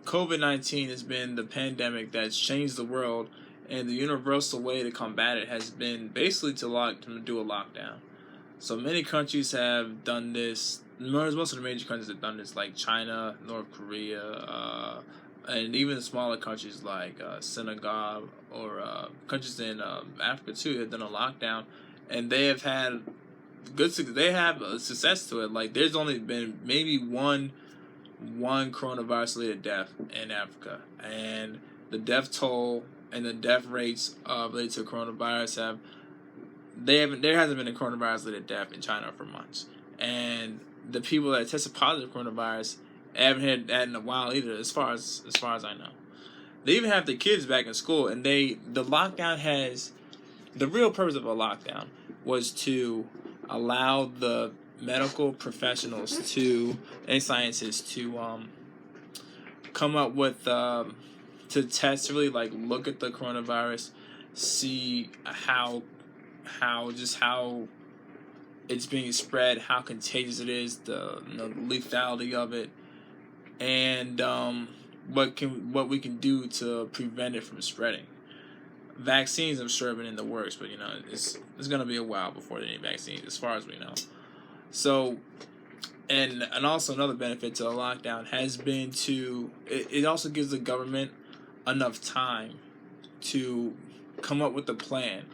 COVID-19 has been the pandemic that's changed the world, and the universal way to combat it has been basically to do a lockdown. So many countries have done this. Most of the major countries have done this, like China, North Korea, and even smaller countries like Senegal or countries in Africa too have done a lockdown, and they have had they have a success to it. Like there's only been maybe one coronavirus related death in Africa, and the death toll and the death rates related to coronavirus there hasn't been a coronavirus related death in China for months, and the people that tested positive coronavirus haven't had that in a while either, as far as I know. They even have the kids back in school, and the lockdown has the real purpose of a lockdown was to allow the medical professionals and scientists to come up with to test, really like look at the coronavirus, see how it's being spread, how contagious it is, the lethality of it, and what we can do to prevent it from spreading. Vaccines, I'm sure, have been in the works, but it's gonna be a while before there are any vaccines, as far as we know. So, and also another benefit to a lockdown has been it also gives the government enough time to come up with a plan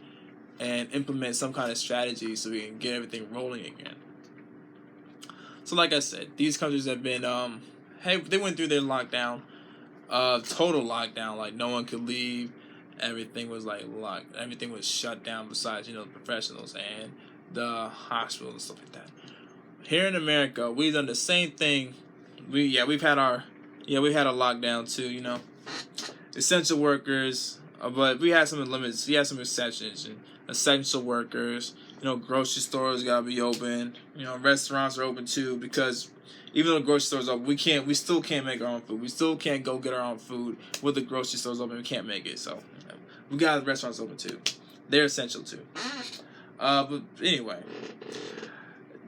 and implement some kind of strategy so we can get everything rolling again. So like I said, these countries have been they went through their lockdown, total lockdown, like no one could leave. Everything was like locked. Everything was shut down besides the professionals and the hospitals and stuff like that. Here in America, we've done the same thing. We've had a lockdown too. Essential workers, but we had some limits. We had some exceptions. And essential workers, grocery stores gotta be open. Restaurants are open too, because even though the grocery stores open, we still can't make our own food. We still can't go get our own food with the grocery stores open. We can't make it, so we got the restaurants open too. They're essential too. But anyway,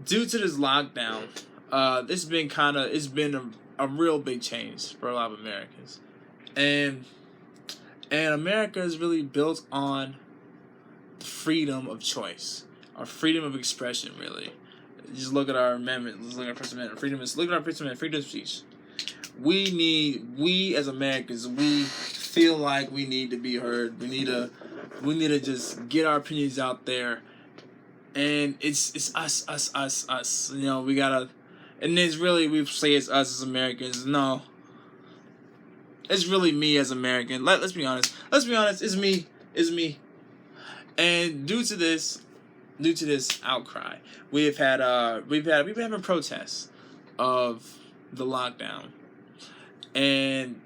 due to this lockdown, it's been a real big change for a lot of Americans, and America is really built on freedom of choice, our freedom of expression. Really, just look at our amendment. Let's look at our First Amendment. Look at our First Amendment. Freedom of speech. We as Americans, we feel like we need to be heard. We need to just get our opinions out there, and it's us. We gotta, and it's really, we say it's us as Americans. No, it's really me as American. Let's be honest. It's me. And due to this outcry, we've been having protests of the lockdown, and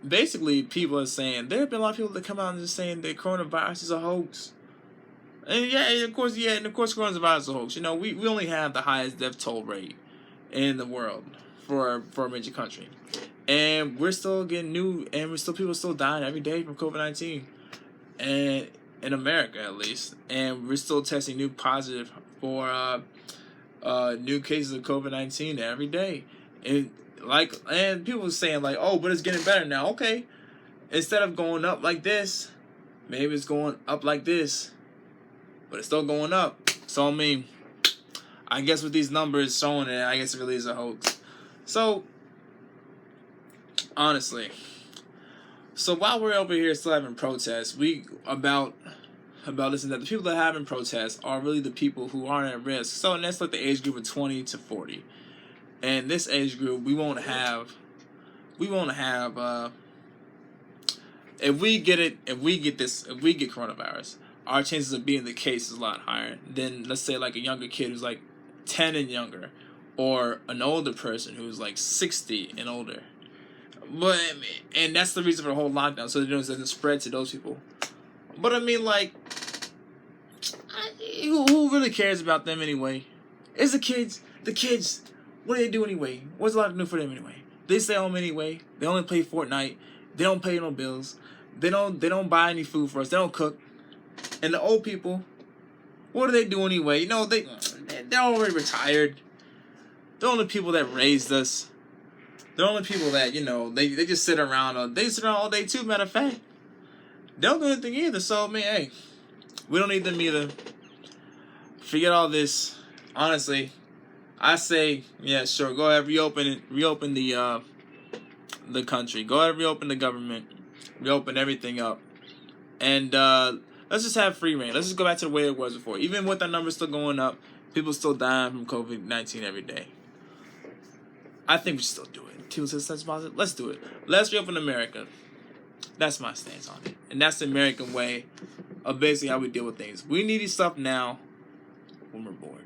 basically people are saying, there have been a lot of people that come out and just saying that coronavirus is a hoax. And of course coronavirus is a hoax. We only have the highest death toll rate in the world for a major country, and we're still getting people still dying every day from COVID-19, and in America at least, and we're still testing new positive for new cases of COVID-19 every day, and people are saying like, oh, but it's getting better now. Okay, instead of going up like this, maybe it's going up like this, but it's still going up. So I guess with these numbers showing it, I guess it really is a hoax. So honestly, while we're over here still having protests, about this and that, the people that are having protests are really the people who aren't at risk. So, and that's like the age group of 20 to 40. And this age group, we won't have if we get coronavirus, our chances of being the case is a lot higher than, let's say, like a younger kid who's like 10 and younger, or an older person who's like 60 and older. And that's the reason for the whole lockdown, so it doesn't spread to those people. But who really cares about them anyway? It's the kids. The kids, what do they do anyway? What's a lot to do for them anyway? They stay home anyway. They only play Fortnite. They don't pay no bills. They don't buy any food for us. They don't cook. And the old people, what do they do anyway? They're already retired. They're only people that raised us. They're only people that, you know, they just sit around. They sit around all day too, matter of fact. They don't do anything either. So, man, hey, we don't need them either. Forget all this. Honestly, I say, yeah, sure, go ahead, reopen the country. Go ahead, reopen the government. Reopen everything up. And let's just have free reign. Let's just go back to the way it was before. Even with our numbers still going up, people still dying from COVID-19 every day. I think we should still do it. People say that's positive. Let's do it. Let's reopen America. That's my stance on it. And that's the American way of basically how we deal with things. We need stuff now when we're bored.